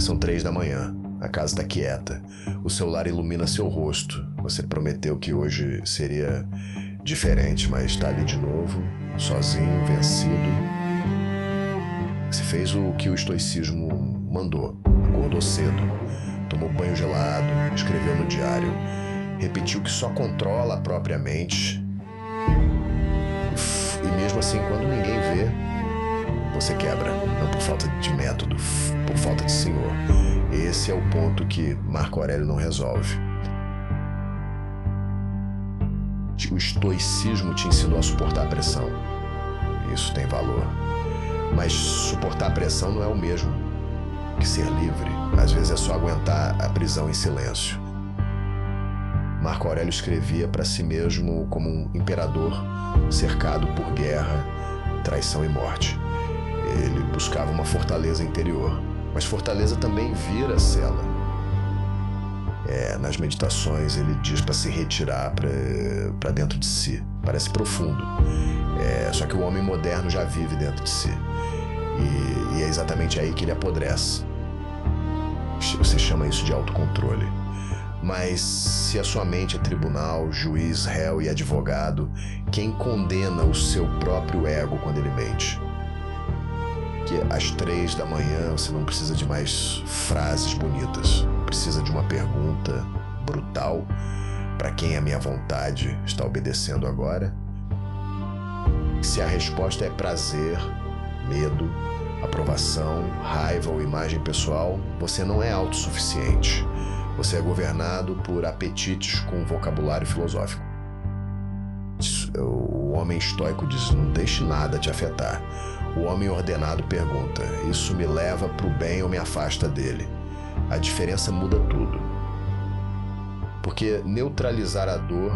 São 3 da manhã. A casa está quieta. O celular ilumina seu rosto. Você prometeu que hoje seria diferente, mas está ali de novo, sozinho, vencido. Você fez o que o estoicismo mandou. Acordou cedo, tomou banho gelado, escreveu no diário, repetiu que só controla a própria mente. E mesmo assim, quando ninguém vê, você quebra. Não por falta de método, por falta de senhor. Esse é o ponto que Marco Aurélio não resolve. O estoicismo te ensinou a suportar a pressão. Isso tem valor. Mas suportar a pressão não é o mesmo que ser livre. Às vezes é só aguentar a prisão em silêncio. Marco Aurélio escrevia para si mesmo como um imperador cercado por guerra, traição e morte. Ele buscava uma fortaleza interior, mas fortaleza também vira cela. Nas meditações ele diz para se retirar para dentro de si. Parece profundo. Só que o homem moderno já vive dentro de si. E é exatamente aí que ele apodrece. Você chama isso de autocontrole. Mas se a sua mente é tribunal, juiz, réu e advogado, quem condena o seu próprio ego quando ele mente? Que às 3 da manhã você não precisa de mais frases bonitas. Precisa de uma pergunta brutal. Para quem a minha vontade está obedecendo agora? Se a resposta é prazer, medo, aprovação, raiva ou imagem pessoal, você não é autossuficiente. Você é governado por apetites com vocabulário filosófico. O homem estoico diz: não deixe nada te afetar. O homem ordenado pergunta: isso me leva para o bem ou me afasta dele? A diferença muda tudo. Porque neutralizar a dor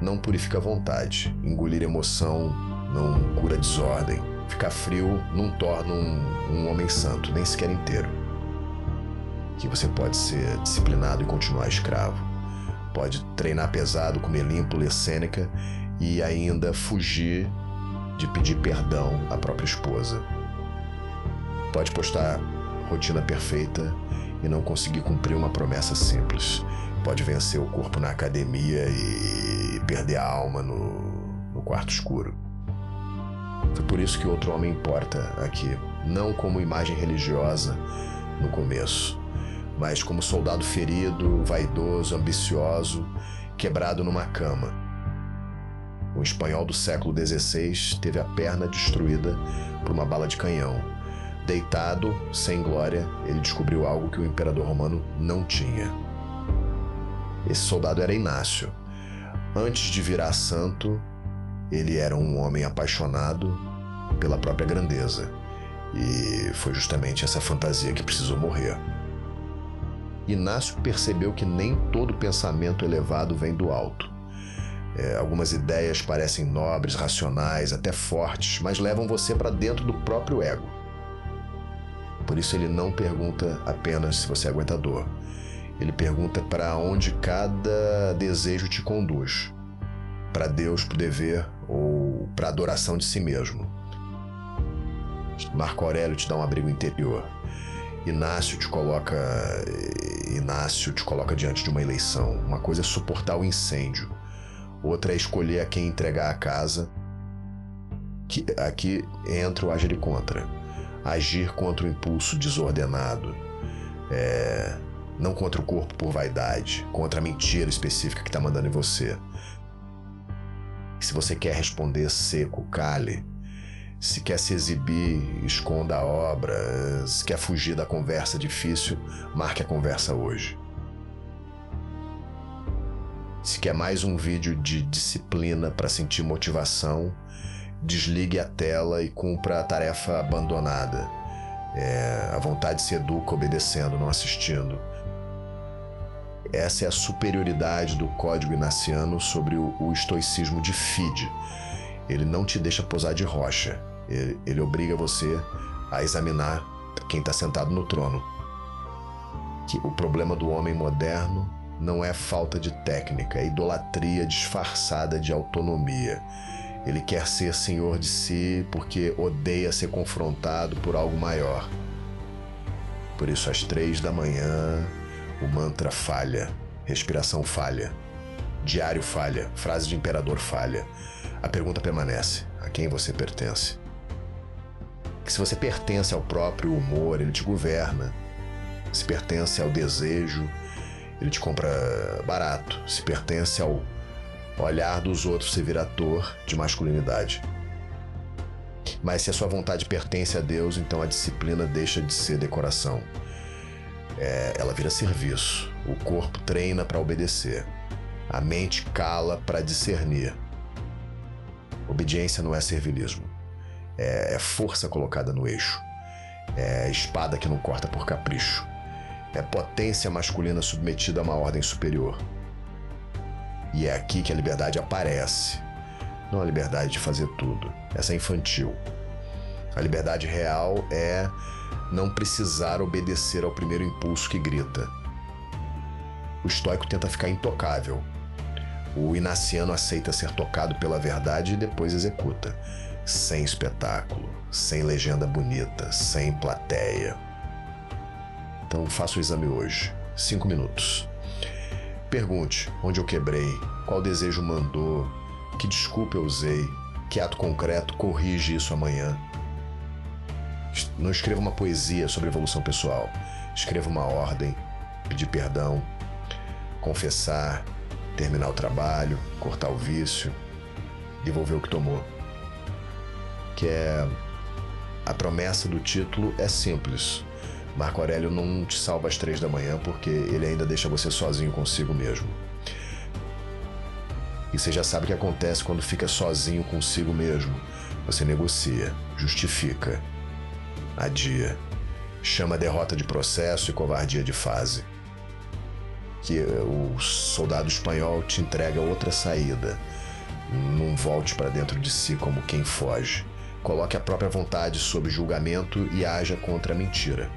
não purifica a vontade. Engolir emoção não cura desordem. Ficar frio não torna um homem santo, nem sequer inteiro. Que você pode ser disciplinado e continuar escravo. Pode treinar pesado, comer limpo, ler Sêneca e ainda fugir de pedir perdão à própria esposa. Pode postar rotina perfeita e não conseguir cumprir uma promessa simples. Pode vencer o corpo na academia e perder a alma no quarto escuro. Foi por isso que outro homem importa aqui, não como imagem religiosa no começo, mas como soldado ferido, vaidoso, ambicioso, quebrado numa cama. Um espanhol do século XVI teve a perna destruída por uma bala de canhão. Deitado, sem glória, ele descobriu algo que o imperador romano não tinha. Esse soldado era Inácio. Antes de virar santo, ele era um homem apaixonado pela própria grandeza. E foi justamente essa fantasia que precisou morrer. Inácio percebeu que nem todo pensamento elevado vem do alto. Algumas ideias parecem nobres, racionais, até fortes, mas levam você para dentro do próprio ego. Por isso ele não pergunta apenas se você aguenta dor. Ele pergunta para onde cada desejo te conduz. Para Deus, para o dever ou para a adoração de si mesmo. Marco Aurélio te dá um abrigo interior. Inácio te coloca diante de uma eleição. Uma coisa é suportar o incêndio. Outra é escolher a quem entregar a casa. Aqui entra o agir contra. Agir contra o impulso desordenado. Não contra o corpo por vaidade. Contra a mentira específica que está mandando em você. Se você quer responder seco, cale. Se quer se exibir, esconda a obra. Se quer fugir da conversa difícil, marque a conversa hoje. Se quer mais um vídeo de disciplina para sentir motivação, desligue a tela e cumpra a tarefa abandonada. A vontade se educa obedecendo, não assistindo. Essa é a superioridade do código inaciano sobre o estoicismo de Fide. Ele não te deixa posar de rocha. Ele obriga você a examinar quem está sentado no trono. Que o problema do homem moderno não é falta de técnica, é idolatria disfarçada de autonomia. Ele quer ser senhor de si porque odeia ser confrontado por algo maior. Por isso, às 3 da manhã, o mantra falha, respiração falha, diário falha, frase de imperador falha. A pergunta permanece: a quem você pertence? Que se você pertence ao próprio humor, ele te governa. Se pertence ao desejo, ele te compra barato. Se pertence ao olhar dos outros, você vira ator de masculinidade. Mas se a sua vontade pertence a Deus, então a disciplina deixa de ser decoração. Ela vira serviço. O corpo treina para obedecer. A mente cala para discernir. Obediência não é servilismo. É força colocada no eixo. É espada que não corta por capricho. É potência masculina submetida a uma ordem superior. E é aqui que a liberdade aparece. Não a liberdade de fazer tudo. Essa é infantil. A liberdade real é não precisar obedecer ao primeiro impulso que grita. O estoico tenta ficar intocável. O inaciano aceita ser tocado pela verdade e depois executa. Sem espetáculo, sem legenda bonita, sem plateia. Então faça o exame hoje. 5 minutos. Pergunte onde eu quebrei, qual desejo mandou, que desculpa eu usei, que ato concreto corrige isso amanhã. Não escreva uma poesia sobre evolução pessoal. Escreva uma ordem, pedir perdão, confessar, terminar o trabalho, cortar o vício, devolver o que tomou. Que é a promessa do título é simples. Marco Aurélio não te salva às 3 da manhã porque ele ainda deixa você sozinho consigo mesmo. E você já sabe o que acontece quando fica sozinho consigo mesmo. Você negocia, justifica, adia, chama a derrota de processo e covardia de fase. Que o soldado espanhol te entrega outra saída. Não volte para dentro de si como quem foge. Coloque a própria vontade sob julgamento e haja contra a mentira.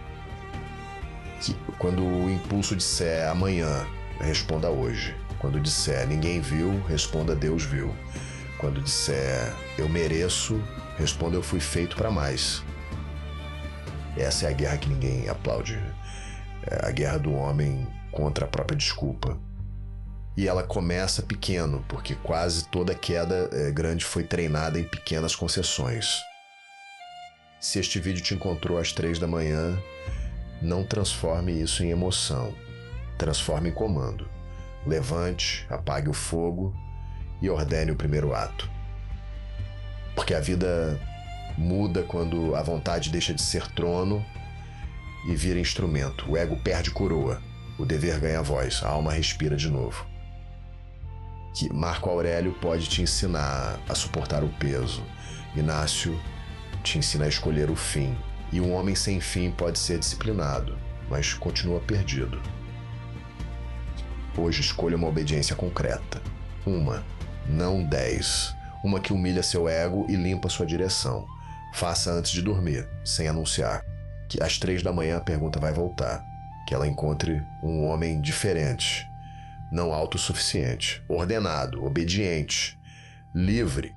Quando o impulso disser amanhã, responda hoje. Quando disser ninguém viu, responda Deus viu. Quando disser eu mereço, responda eu fui feito para mais. Essa é a guerra que ninguém aplaude. É a guerra do homem contra a própria desculpa. E ela começa pequeno, porque quase toda queda grande foi treinada em pequenas concessões. Se este vídeo te encontrou às 3 da manhã, não transforme isso em emoção. Transforme em comando. Levante, apague o fogo e ordene o primeiro ato. Porque a vida muda quando a vontade deixa de ser trono e vira instrumento. O ego perde coroa, o dever ganha voz, a alma respira de novo. Que Marco Aurélio pode te ensinar a suportar o peso. Inácio te ensina a escolher o fim. E um homem sem fim pode ser disciplinado, mas continua perdido. Hoje escolha uma obediência concreta. Uma, não 10. Uma que humilha seu ego e limpa sua direção. Faça antes de dormir, sem anunciar. Que às 3 da manhã a pergunta vai voltar. Que ela encontre um homem diferente, não autossuficiente, ordenado, obediente, livre.